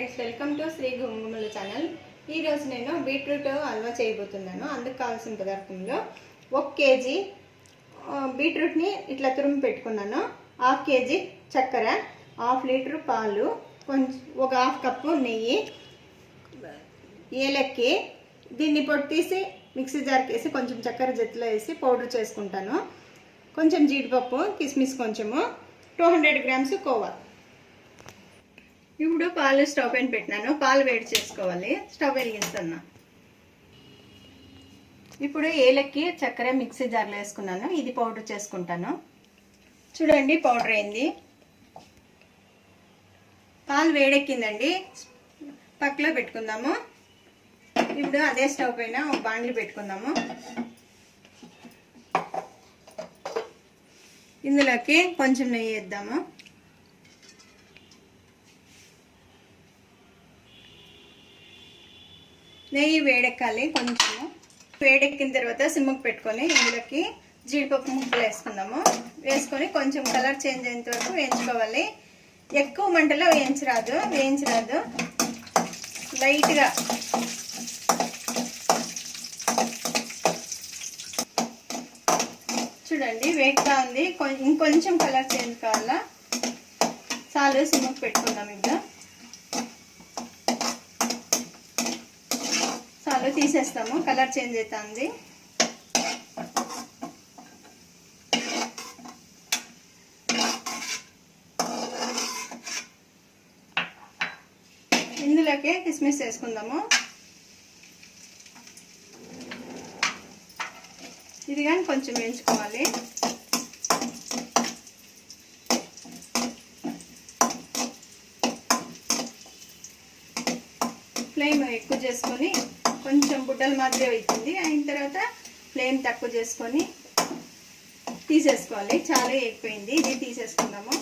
Friends, welcome to Sri Gummala channel. ఈ రోజు నేను బీట్రూట్ హల్వా చేయబోతున్నాను. అందుకు కావాల్సిన పదార్థంలో 1 కేజీ బీట్రూట్ని ఇట్లా తురిమి పెట్టుకున్నాను, 1/2 కేజీ చక్కెర, 1/2 లీటర్ పాలు, కొంచెం ఒక 1/2 కప్పు నెయ్యి, ఏలక్కి. దీన్ని పొట్టు తీసి మిక్సీ జార్కి వేసి కొంచెం చక్కెర జత్తులో వేసి పౌడర్ చేసుకుంటాను. కొంచెం జీడిపప్పు, కిస్మిస్, కొంచెము 200 గ్రామ్స్ కోవా. ఇప్పుడు పాలు స్టవ్ పైన పెట్టినాను. పాలు వేడి చేసుకోవాలి. స్టవ్ వెలిగిస్తున్నా. ఇప్పుడు ఏలక్కి, చక్కెర మిక్సీ జార్లో వేసుకున్నాను. ఇది పౌడర్ చేసుకుంటాను. చూడండి, పౌడర్ అయింది. పాలు వేడెక్కిందండి. పక్కలో పెట్టుకుందాము. ఇప్పుడు అదే స్టవ్ పైన ఒక బాండ్లీ పెట్టుకుందాము. ఇందులోకి కొంచెం నెయ్యి వేద్దాము. నెయ్యి వేడెక్కాలి. కొంచెము వేడెక్కిన తర్వాత సిమ్ముకు పెట్టుకొని ఇందులోకి జీడిపప్పు ముక్కలు వేసుకుందాము. వేసుకొని కొంచెం కలర్ చేంజ్ అయ్యేంత వరకు వేయించుకోవాలి. ఎక్కువ మంటలో వేయించరాదు, లైట్గా. చూడండి, వేగుతా ఉంది. ఇంకొంచెం కలర్ చేంజ్ కావాలా. చాలు, సిమ్ముకు పెట్టుకుందాం. ఇంకా చాలు, తీసేస్తాము. కలర్ చేంజ్ అవుతుంది. ఇందులోకి కిస్మిస్ వేసుకుందాము. ఇది కానీ కొంచెం వేయించుకోవాలి. ఫ్లేమ్ ఎక్కువ చేసుకొని కొంచెం బుడ్డల మాదిరి అవుతుంది. అయిన తర్వాత ఫ్లేమ్ తక్కువ చేసుకొని తీసేసుకోవాలి. చాలా ఎక్కువైంది. ఇది తీసేసుకుందాము.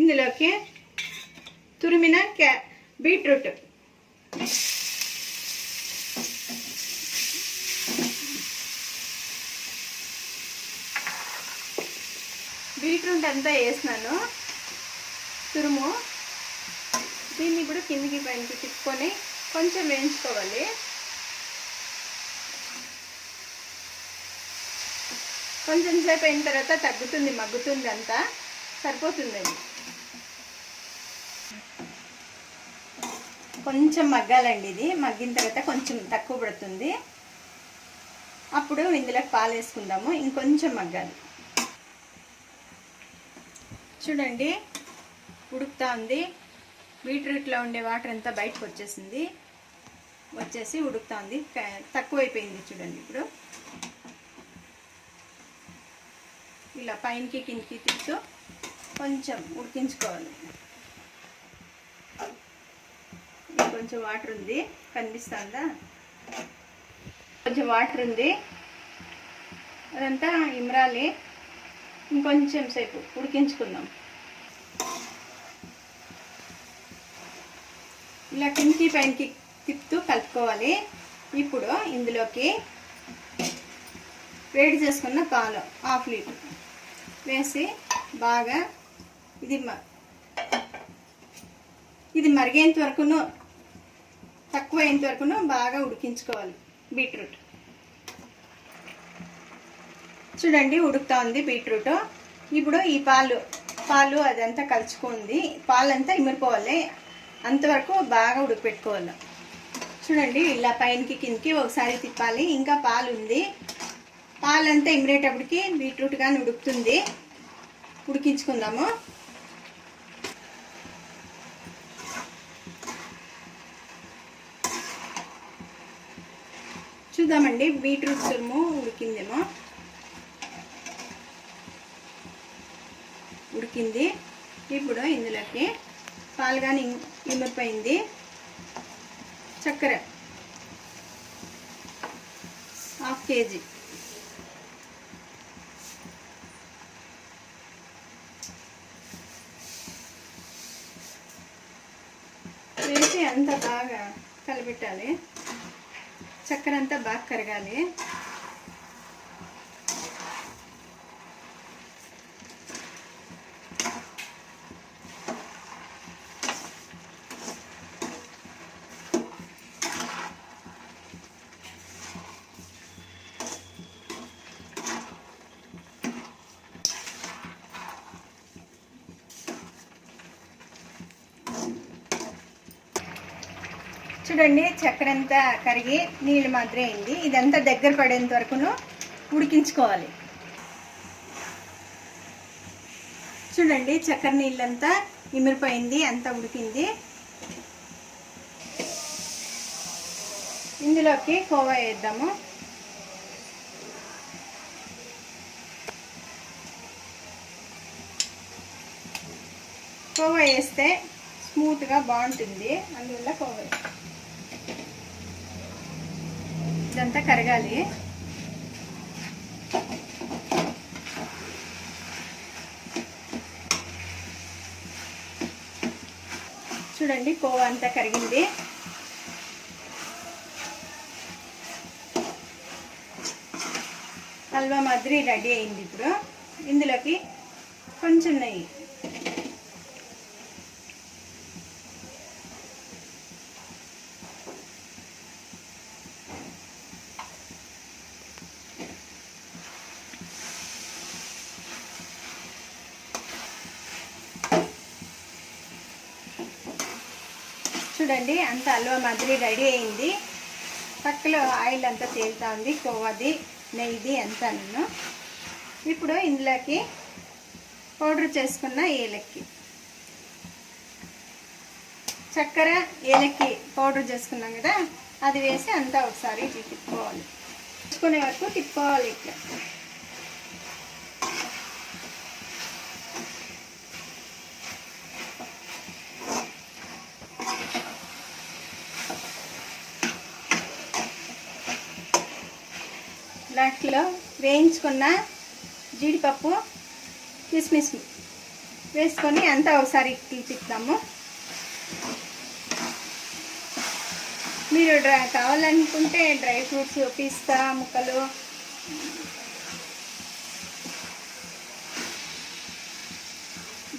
ఇందులోకి తురిమిన బీట్రూట్, బీట్రూట్ అంతా వేసినాను, తురుము. దీన్ని ఇప్పుడు కిందికి పైకి తిప్పుకొని కొంచెం వేయించుకోవాలి. కొంచెం సేపు అయిన తర్వాత తగ్గుతుంది, మగ్గుతుంది, అంతా సరిపోతుంది. అది కొంచెం మగ్గాలండి. ఇది మగ్గిన తర్వాత కొంచెం తక్కువ పడుతుంది. అప్పుడు ఇందులో పాలు వేసుకుందాము. ఇంకొంచెం మగ్గాలి. చూడండి, ఉడుకుతా ఉంది. బీట్రూట్లో ఉండే వాటర్ అంతా బయటకు వచ్చేసి ఉడుకుతా ఉంది. తక్కువైపోయింది. చూడండి, ఇప్పుడు ఇలా పైనకి కిందికి తిప్పుతూ కొంచెం ఉడికించుకోవాలి. కొంచెం వాటర్ ఉంది, కనిపిస్తుందా? కొంచెం వాటర్ ఉంది, అదంతా ఇమరాలి. ఇంకొంచెం సేపు ఉడికించుకుందాం. ఇలా కిందికి పైనకి తిప్పుతూ కలుపుకోవాలి. ఇప్పుడు ఇందులోకి వేడి చేసుకున్న పాలు 1/2 లీటర్ వేసి బాగా ఇది మరిగేంత వరకును, తక్కువ అయ్యేంత వరకును బాగా ఉడికించుకోవాలి. బీట్రూట్ చూడండి, ఉడుకుతా ఉంది బీట్రూట్. ఇప్పుడు ఈ పాలు అదంతా కలుచుకుంది. పాలంతా ఇమిరిపోవాలి. అంతవరకు బాగా ఉడికిపెట్టుకోవాలి. చూడండి, ఇలా పైనకి కిందకి ఒకసారి తిప్పాలి. ఇంకా పాలు ఉంది. పాలంతా ఇమిరేటప్పటికి బీట్రూట్ కానీ ఉడుకుతుంది. ఉడికించుకుందాము. చూద్దామండి, బీట్రూట్ తురుము ఉడికిందేమో. ఉడికింది. ఇప్పుడు ఇందులోకి పాలు కానీ ఇమిరిపోయింది. చక్కెర 1/2 కేజీ, వేసి అంతా బాగా కలబెట్టాలి. చక్కెర అంతా బాగా కరగాలి. చూడండి, చక్కెర అంతా కరిగి నీళ్ళు మాత్రమే అయింది. ఇదంతా దగ్గర పడేంత వరకును ఉడికించుకోవాలి. చూడండి, చక్కెర నీళ్ళంతా ఇమిరిపోయింది, అంతా ఉడికింది. ఇందులోకి కోవా వేద్దాము. కోవా వేస్తే స్మూత్గా బాగుంటుంది, అందువల్ల కోవా. ఇదంతా కరగాలి. చూడండి, కోవా అంతా కరిగింది. హల్వా మాదిరి రెడీ అయింది. ఇప్పుడు ఇందులోకి కొంచెం నెయ్యి, చూడండి అంత హల్వా మాదిరి రెడీ అయింది. పక్కలో ఆయిల్ అంతా తేలుతా ఉంది, కోవాది నెయ్యిది అంతా. నేను ఇప్పుడు ఇందులోకి పౌడర్ చేసుకున్న ఏలక్కి, చక్కెర, ఏలక్కి పౌడర్ చేసుకున్నాం కదా, అది వేసి అంతా ఒకసారి ఇట్లా తిప్పుకోవాలి. తిప్పుకునే వరకు తిప్పుకోవాలి. ఇట్లా లాస్ట్లో వేయించుకున్న జీడిపప్పు, కిస్మిస్ వేసుకొని అంతా ఒకసారి తిప్పుతాము. మీరు కావాలనుకుంటే డ్రై ఫ్రూట్స్, పిస్తా ముక్కలు,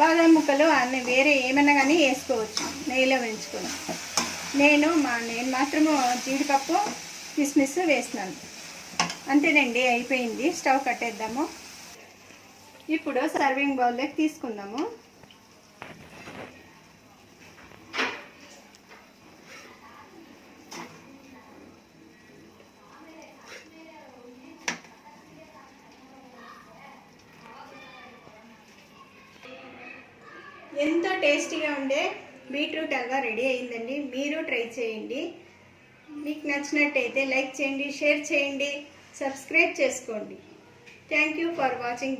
బాదం ముక్కలు అన్నీ వేరే ఏమైనా కానీ వేసుకోవచ్చు నెయ్యిలో వేయించుకొని. నేను మాత్రము జీడిపప్పు, కిస్మిస్ వేసినాను. అంతేనండి, అయిపోయింది. స్టవ్ కట్టేద్దాము. ఇప్పుడు సర్వింగ్ బౌల్లోకి తీసుకుందాము. ఎంతో టేస్టీగా ఉండే బీట్రూట్ హల్వా రెడీ అయిందండి. మీరు ట్రై చేయండి. మీకు నచ్చినట్టయితే లైక్ చేయండి, షేర్ చేయండి, సబ్స్క్రైబ్ చేసుకోండి. Thank you for watching.